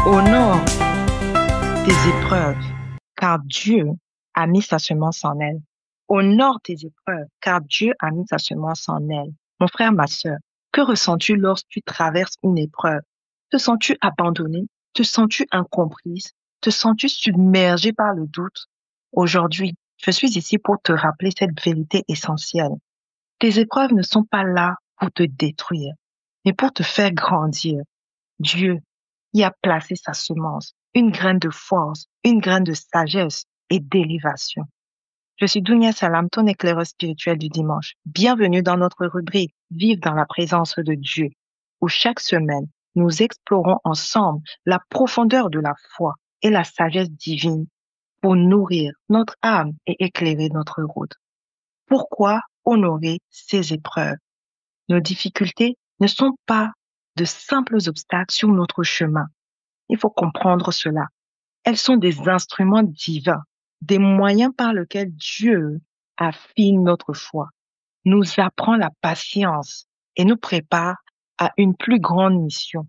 Honore tes épreuves, car Dieu a mis sa semence en elles. Honore tes épreuves, car Dieu a mis sa semence en elles. Mon frère, ma sœur, que ressens-tu lorsque tu traverses une épreuve? Te sens-tu abandonné? Te sens-tu incomprise? Te sens-tu submergé par le doute? Aujourd'hui, je suis ici pour te rappeler cette vérité essentielle. Tes épreuves ne sont pas là pour te détruire, mais pour te faire grandir. Dieu y a placé sa semence, une graine de force, une graine de sagesse et d'élévation. Je suis Dounia Salam, ton éclaireur spirituel du dimanche. Bienvenue dans notre rubrique Vive dans la présence de Dieu, où chaque semaine, nous explorons ensemble la profondeur de la foi et la sagesse divine pour nourrir notre âme et éclairer notre route. Pourquoi honorer ces épreuves? Nos difficultés ne sont pas de simples obstacles sur notre chemin. Il faut comprendre cela. Elles sont des instruments divins, des moyens par lesquels Dieu affine notre foi, nous apprend la patience et nous prépare à une plus grande mission.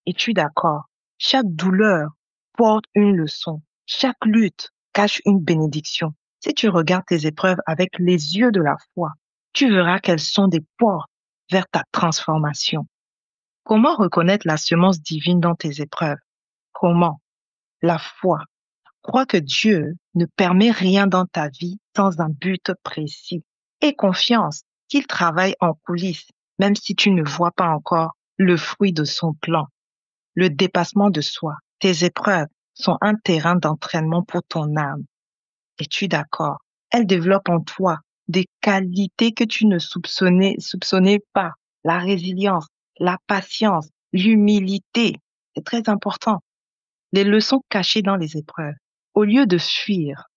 Es-tu d'accord? Chaque douleur porte une leçon. Chaque lutte cache une bénédiction. Si tu regardes tes épreuves avec les yeux de la foi, tu verras qu'elles sont des portes vers ta transformation. Comment reconnaître la semence divine dans tes épreuves? Comment? La foi. Crois que Dieu ne permet rien dans ta vie sans un but précis. Et confiance qu'il travaille en coulisses, même si tu ne vois pas encore le fruit de son plan. Le dépassement de soi, tes épreuves sont un terrain d'entraînement pour ton âme. Es-tu d'accord? Elles développent en toi des qualités que tu ne soupçonnais pas. La résilience, la patience, l'humilité. C'est très important. Les leçons cachées dans les épreuves. Au lieu de fuir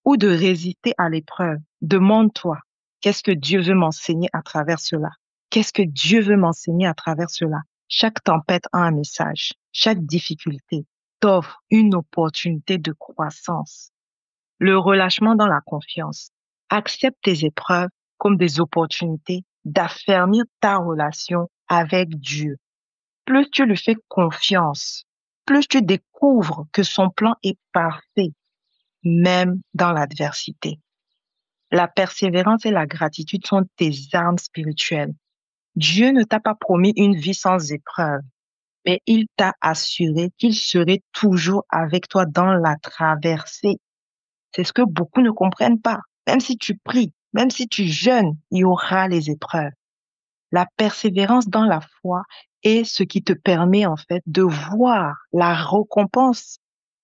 ou de résister à l'épreuve, demande-toi, qu'est-ce que Dieu veut m'enseigner à travers cela? Qu'est-ce que Dieu veut m'enseigner à travers cela? Chaque tempête a un message. Chaque difficulté t'offre une opportunité de croissance. Le relâchement dans la confiance. Accepte tes épreuves comme des opportunités d'affermir ta relation avec Dieu. Plus tu lui fais confiance, plus tu découvres que son plan est parfait, même dans l'adversité. La persévérance et la gratitude sont tes armes spirituelles. Dieu ne t'a pas promis une vie sans épreuve, mais il t'a assuré qu'il serait toujours avec toi dans la traversée. C'est ce que beaucoup ne comprennent pas. Même si tu pries, même si tu jeûnes, il y aura les épreuves. La persévérance dans la foi est ce qui te permet en fait de voir la récompense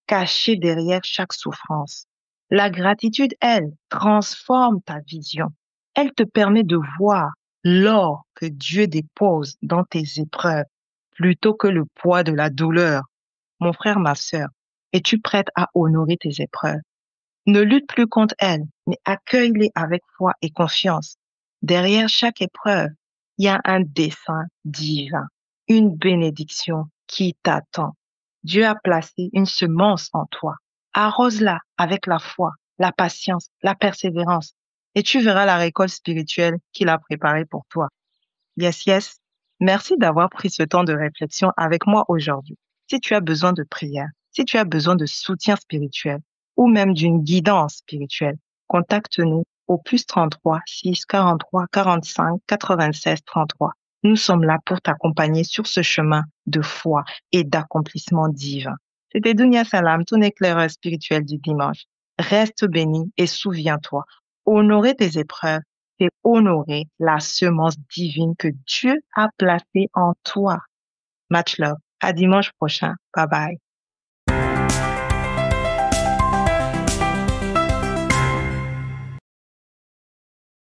cachée derrière chaque souffrance. La gratitude, elle, transforme ta vision. Elle te permet de voir l'or que Dieu dépose dans tes épreuves plutôt que le poids de la douleur. Mon frère, ma sœur, es-tu prête à honorer tes épreuves? Ne lutte plus contre elles, mais accueille-les avec foi et confiance. Derrière chaque épreuve, il y a un dessein divin, une bénédiction qui t'attend. Dieu a placé une semence en toi. Arrose-la avec la foi, la patience, la persévérance, et tu verras la récolte spirituelle qu'il a préparée pour toi. Yes, yes. Merci d'avoir pris ce temps de réflexion avec moi aujourd'hui. Si tu as besoin de prière, si tu as besoin de soutien spirituel ou même d'une guidance spirituelle, contacte-nous au +33 6 43 45 96 33. Nous sommes là pour t'accompagner sur ce chemin de foi et d'accomplissement divin. C'était Dounia Salam, ton éclaireur spirituel du dimanche. Reste béni et souviens-toi, honorer tes épreuves, c'est honorer la semence divine que Dieu a placée en toi. Much love. À dimanche prochain. Bye bye.